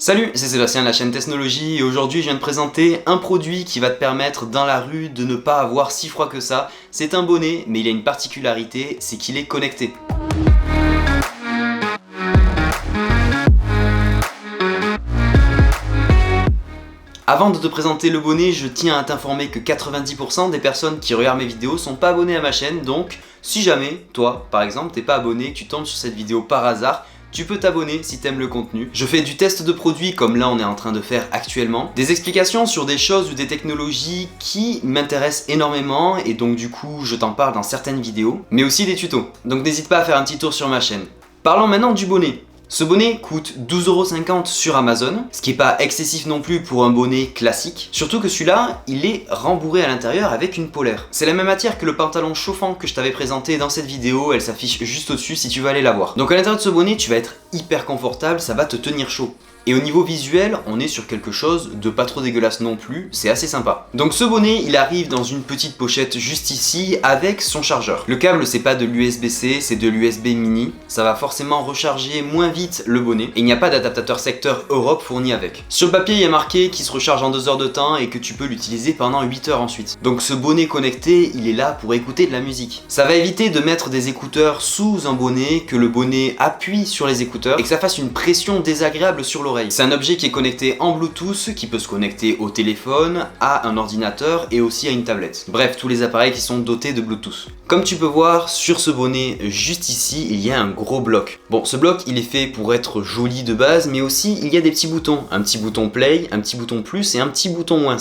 Salut, c'est Sébastien de la chaîne Technologie et aujourd'hui je viens de présenter un produit qui va te permettre dans la rue de ne pas avoir si froid que ça. C'est un bonnet, mais il a une particularité, c'est qu'il est connecté. Avant de te présenter le bonnet, je tiens à t'informer que 90% des personnes qui regardent mes vidéos sont pas abonnées à ma chaîne, donc si jamais, toi par exemple, t'es pas abonné, que tu tombes sur cette vidéo par hasard, tu peux t'abonner si t'aimes le contenu. Je fais du test de produits comme là on est en train de faire actuellement. Des explications sur des choses ou des technologies qui m'intéressent énormément et donc du coup je t'en parle dans certaines vidéos. Mais aussi des tutos. Donc n'hésite pas à faire un petit tour sur ma chaîne. Parlons maintenant du bonnet. Ce bonnet coûte 12,50 € sur Amazon, ce qui n'est pas excessif non plus pour un bonnet classique. Surtout que celui-là, il est rembourré à l'intérieur avec une polaire. C'est la même matière que le pantalon chauffant que je t'avais présenté dans cette vidéo, elle s'affiche juste au-dessus si tu veux aller la voir. Donc à l'intérieur de ce bonnet, tu vas être hyper confortable, ça va te tenir chaud. Et au niveau visuel, on est sur quelque chose de pas trop dégueulasse non plus, c'est assez sympa. Donc ce bonnet, il arrive dans une petite pochette juste ici avec son chargeur. Le câble, c'est pas de l'USB-C, c'est de l'USB mini. Ça va forcément recharger moins vite le bonnet. Et il n'y a pas d'adaptateur secteur Europe fourni avec. Sur le papier, il y a marqué qu'il se recharge en 2 heures de temps et que tu peux l'utiliser pendant 8 heures ensuite. Donc ce bonnet connecté, il est là pour écouter de la musique. Ça va éviter de mettre des écouteurs sous un bonnet, que le bonnet appuie sur les écouteurs et que ça fasse une pression désagréable sur l'oreille. C'est un objet qui est connecté en Bluetooth, qui peut se connecter au téléphone, à un ordinateur et aussi à une tablette. Bref, tous les appareils qui sont dotés de Bluetooth. Comme tu peux voir sur ce bonnet juste ici, il y a un gros bloc. Bon, ce bloc il est fait pour être joli de base, mais aussi il y a des petits boutons. Un petit bouton play, un petit bouton plus et un petit bouton moins.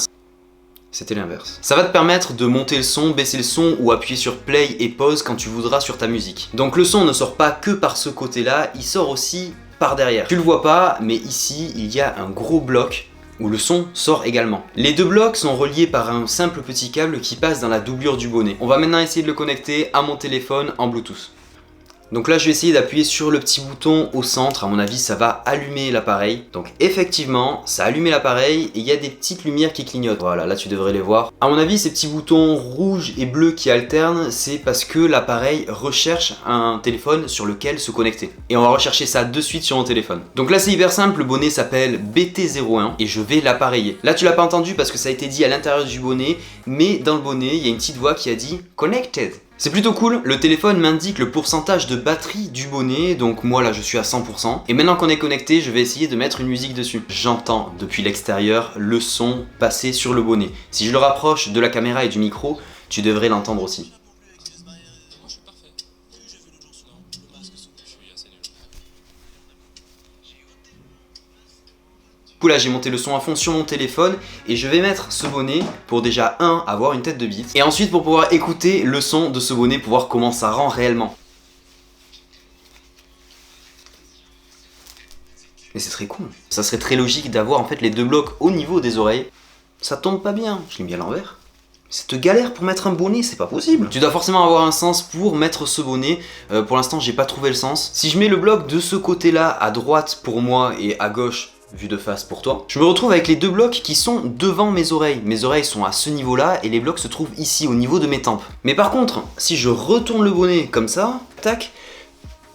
C'était l'inverse. Ça va te permettre de monter le son, baisser le son ou appuyer sur play et pause quand tu voudras sur ta musique. Donc le son ne sort pas que par ce côté-là, il sort aussi par derrière. Tu le vois pas, mais ici il y a un gros bloc où le son sort également. Les deux blocs sont reliés par un simple petit câble qui passe dans la doublure du bonnet. On va maintenant essayer de le connecter à mon téléphone en Bluetooth. Donc là je vais essayer d'appuyer sur le petit bouton au centre, à mon avis ça va allumer l'appareil. Donc effectivement ça a allumé l'appareil et il y a des petites lumières qui clignotent. Voilà, là tu devrais les voir. À mon avis ces petits boutons rouges et bleus qui alternent, c'est parce que l'appareil recherche un téléphone sur lequel se connecter. Et on va rechercher ça de suite sur mon téléphone. Donc là c'est hyper simple, le bonnet s'appelle BT01 et je vais l'appareiller. Là tu l'as pas entendu parce que ça a été dit à l'intérieur du bonnet, mais dans le bonnet il y a une petite voix qui a dit Connected. C'est plutôt cool, le téléphone m'indique le pourcentage de batterie du bonnet, donc moi là je suis à 100%. Et maintenant qu'on est connecté, je vais essayer de mettre une musique dessus. J'entends depuis l'extérieur le son passer sur le bonnet. Si je le rapproche de la caméra et du micro, tu devrais l'entendre aussi. Du coup là j'ai monté le son à fond sur mon téléphone et je vais mettre ce bonnet pour déjà avoir une tête de bite et ensuite pour pouvoir écouter le son de ce bonnet pour voir comment ça rend réellement. Et c'est très cool. Ça serait très logique d'avoir en fait les deux blocs au niveau des oreilles. Ça tombe pas bien, je l'ai mis à l'envers. Cette galère pour mettre un bonnet, c'est pas possible. Tu dois forcément avoir un sens pour mettre ce bonnet. Pour l'instant j'ai pas trouvé le sens. Si je mets le bloc de ce côté là à droite pour moi et à gauche vu de face pour toi, je me retrouve avec les deux blocs qui sont devant mes oreilles. Mes oreilles sont à ce niveau-là et les blocs se trouvent ici, au niveau de mes tempes. Mais par contre, si je retourne le bonnet comme ça, tac,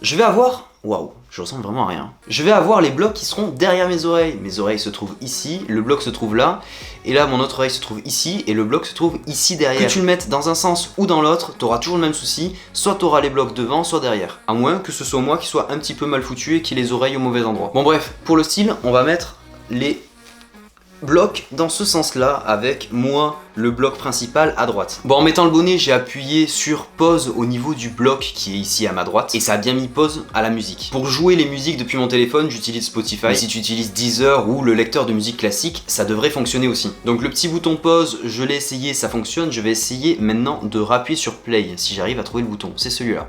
je vais avoir... Waouh, je ressemble vraiment à rien. Je vais avoir les blocs qui seront derrière mes oreilles. Mes oreilles se trouvent ici, le bloc se trouve là, et là mon autre oreille se trouve ici, et le bloc se trouve ici derrière. Que tu le mettes dans un sens ou dans l'autre, tu auras toujours le même souci, soit tu auras les blocs devant, soit derrière. À moins que ce soit moi qui soit un petit peu mal foutu et qui ait les oreilles au mauvais endroit. Bon bref, pour le style, on va mettre les bloc dans ce sens là avec moi le bloc principal à droite. Bon, en mettant le bonnet j'ai appuyé sur pause au niveau du bloc qui est ici à ma droite et ça a bien mis pause à la musique. Pour jouer les musiques depuis mon téléphone j'utilise Spotify, mais si tu utilises Deezer ou le lecteur de musique classique ça devrait fonctionner aussi. Donc le petit bouton pause je l'ai essayé, ça fonctionne, je vais essayer maintenant de rappuyer sur play si j'arrive à trouver le bouton, c'est celui-là.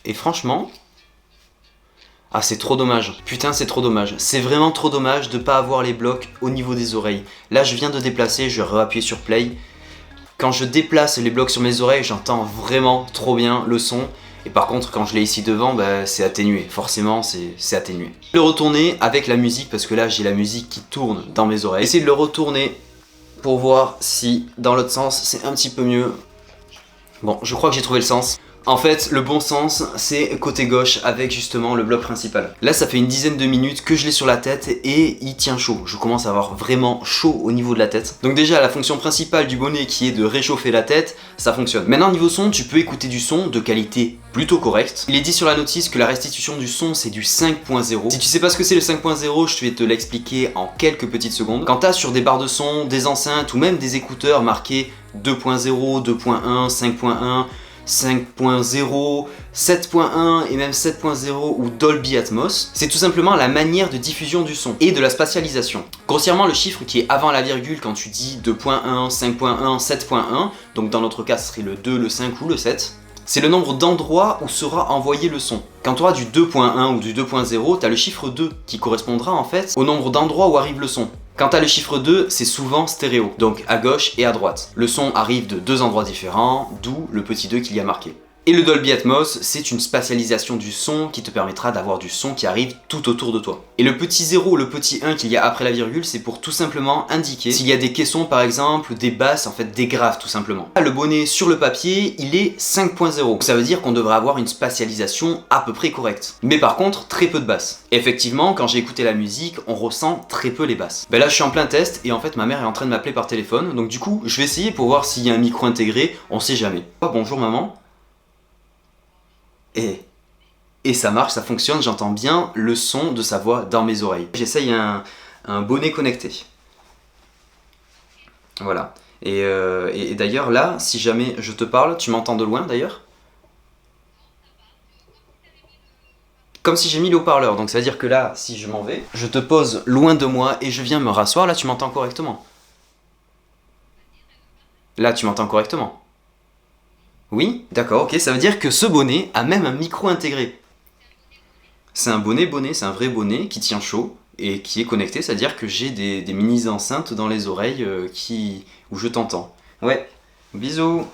Et franchement, ah c'est trop dommage, putain c'est trop dommage, c'est vraiment trop dommage de pas avoir les blocs au niveau des oreilles. Là je viens de déplacer, je vais réappuyer sur play. Quand je déplace les blocs sur mes oreilles, j'entends vraiment trop bien le son. Et par contre quand je l'ai ici devant, bah, c'est atténué, forcément c'est atténué. Le retourner avec la musique, parce que là j'ai la musique qui tourne dans mes oreilles. Essayez de le retourner pour voir si dans l'autre sens c'est un petit peu mieux. Bon, je crois que j'ai trouvé le sens. En fait, le bon sens, c'est côté gauche avec justement le bloc principal. Là, ça fait une dizaine de minutes que je l'ai sur la tête et il tient chaud. Je commence à avoir vraiment chaud au niveau de la tête. Donc déjà, la fonction principale du bonnet qui est de réchauffer la tête, ça fonctionne. Maintenant, niveau son, tu peux écouter du son de qualité plutôt correcte. Il est dit sur la notice que la restitution du son, c'est du 5.0. Si tu sais pas ce que c'est le 5.0, je vais te l'expliquer en quelques petites secondes. Quand tu as sur des barres de son, des enceintes ou même des écouteurs marqués 2.0, 2.1, 5.1, 5.0, 7.1 et même 7.0 ou Dolby Atmos, c'est tout simplement la manière de diffusion du son et de la spatialisation. Grossièrement, le chiffre qui est avant la virgule quand tu dis 2.1, 5.1, 7.1, donc dans notre cas ce serait le 2, le 5 ou le 7, c'est le nombre d'endroits où sera envoyé le son. Quand tu auras du 2.1 ou du 2.0, tu as le chiffre 2 qui correspondra en fait au nombre d'endroits où arrive le son. Quand tu as le chiffre 2, c'est souvent stéréo, donc à gauche et à droite. Le son arrive de deux endroits différents, d'où le petit 2 qu'il y a marqué. Et le Dolby Atmos, c'est une spatialisation du son qui te permettra d'avoir du son qui arrive tout autour de toi. Et le petit 0 ou le petit 1 qu'il y a après la virgule, c'est pour tout simplement indiquer s'il y a des caissons par exemple, des basses, en fait des graves tout simplement. Le bonnet sur le papier, il est 5.0. Ça veut dire qu'on devrait avoir une spatialisation à peu près correcte. Mais par contre, très peu de basses. Effectivement, quand j'ai écouté la musique, on ressent très peu les basses. Ben là, je suis en plein test et en fait ma mère est en train de m'appeler par téléphone. Donc du coup, je vais essayer pour voir s'il y a un micro intégré, on sait jamais. Oh, bonjour maman. Et ça marche, ça fonctionne, j'entends bien le son de sa voix dans mes oreilles. J'essaye un bonnet connecté. Voilà. Et d'ailleurs là, si jamais je te parle, tu m'entends de loin d'ailleurs? Comme si j'ai mis le haut-parleur, donc ça veut dire que là, si je m'en vais, je te pose loin de moi et je viens me rasseoir, là tu m'entends correctement. Là tu m'entends correctement. Oui, d'accord, ok, ça veut dire que ce bonnet a même un micro intégré. C'est un bonnet, c'est un vrai bonnet qui tient chaud et qui est connecté, c'est-à-dire que j'ai des mini enceintes dans les oreilles où je t'entends. Ouais, bisous.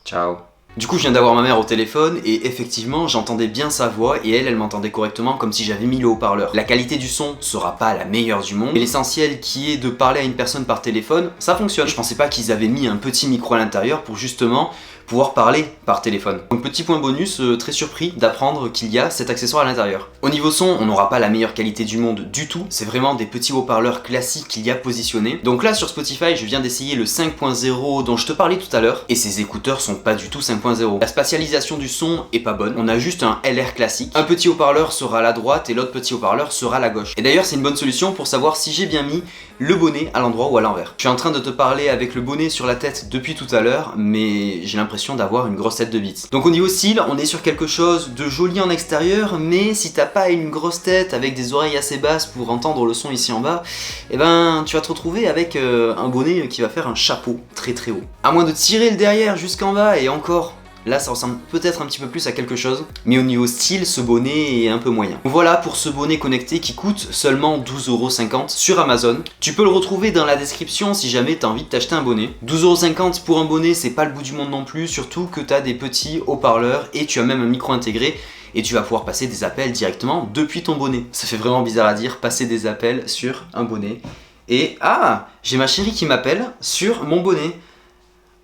Ciao. Du coup, je viens d'avoir ma mère au téléphone et effectivement, j'entendais bien sa voix et elle m'entendait correctement comme si j'avais mis le haut-parleur. La qualité du son sera pas la meilleure du monde, mais l'essentiel qui est de parler à une personne par téléphone, ça fonctionne. Je pensais pas qu'ils avaient mis un petit micro à l'intérieur pour justement pouvoir parler par téléphone. Donc petit point bonus, très surpris d'apprendre qu'il y a cet accessoire à l'intérieur. Au niveau son, on n'aura pas la meilleure qualité du monde du tout, c'est vraiment des petits haut-parleurs classiques qu'il y a positionnés. Donc là sur Spotify, je viens d'essayer le 5.0 dont je te parlais tout à l'heure, et ces écouteurs sont pas du tout 5.0. La spatialisation du son est pas bonne, on a juste un LR classique. Un petit haut-parleur sera à la droite et l'autre petit haut-parleur sera à la gauche. Et d'ailleurs c'est une bonne solution pour savoir si j'ai bien mis le bonnet à l'endroit ou à l'envers. Je suis en train de te parler avec le bonnet sur la tête depuis tout à l'heure, mais j'ai l'impression d'avoir une grosse tête de bite. Donc au niveau style, on est sur quelque chose de joli en extérieur, mais si t'as pas une grosse tête avec des oreilles assez basses pour entendre le son ici en bas, eh ben tu vas te retrouver avec un bonnet qui va faire un chapeau très très haut. À moins de tirer le derrière jusqu'en bas et encore. Là ça ressemble peut-être un petit peu plus à quelque chose, mais au niveau style, ce bonnet est un peu moyen. Voilà pour ce bonnet connecté qui coûte seulement 12,50€ sur Amazon. Tu peux le retrouver dans la description si jamais tu as envie de t'acheter un bonnet. 12,50€ pour un bonnet, c'est pas le bout du monde non plus, surtout que tu as des petits haut-parleurs et tu as même un micro intégré et tu vas pouvoir passer des appels directement depuis ton bonnet. Ça fait vraiment bizarre à dire, passer des appels sur un bonnet. Et ah, j'ai ma chérie qui m'appelle sur mon bonnet.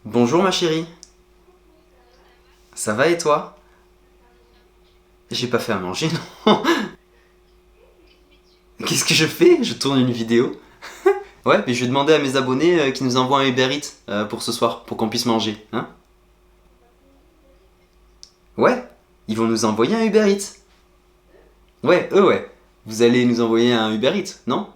Bonjour ma chérie. Ça va et toi? J'ai pas fait à manger, non. Qu'est-ce que je fais? Je tourne une vidéo. Ouais, mais je vais demander à mes abonnés qui nous envoient un Uber Eats pour ce soir, pour qu'on puisse manger, hein? Ouais, ils vont nous envoyer un Uber Eats. Ouais, ouais. Vous allez nous envoyer un Uber Eats, non?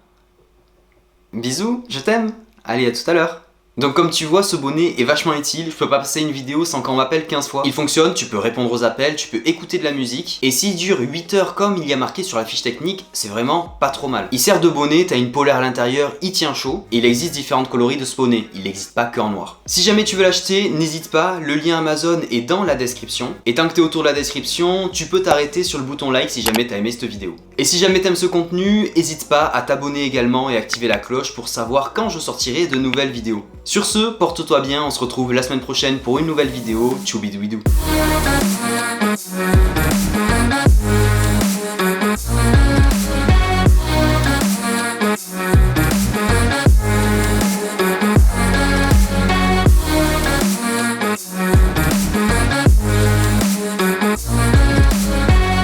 Bisous, je t'aime. Allez, à tout à l'heure. Donc comme tu vois, ce bonnet est vachement utile, je peux pas passer une vidéo sans qu'on m'appelle 15 fois. Il fonctionne, tu peux répondre aux appels, tu peux écouter de la musique, et s'il dure 8 heures comme il y a marqué sur la fiche technique, c'est vraiment pas trop mal. Il sert de bonnet, t'as une polaire à l'intérieur, il tient chaud, et il existe différentes coloris de ce bonnet, il n'existe pas qu'en noir. Si jamais tu veux l'acheter, n'hésite pas, le lien Amazon est dans la description, et tant que t'es autour de la description, tu peux t'arrêter sur le bouton like si jamais t'as aimé cette vidéo. Et si jamais t'aimes ce contenu, n'hésite pas à t'abonner également et activer la cloche pour savoir quand je sortirai de nouvelles vidéos. Sur ce, porte-toi bien, on se retrouve la semaine prochaine pour une nouvelle vidéo. Tchoubidoubidou.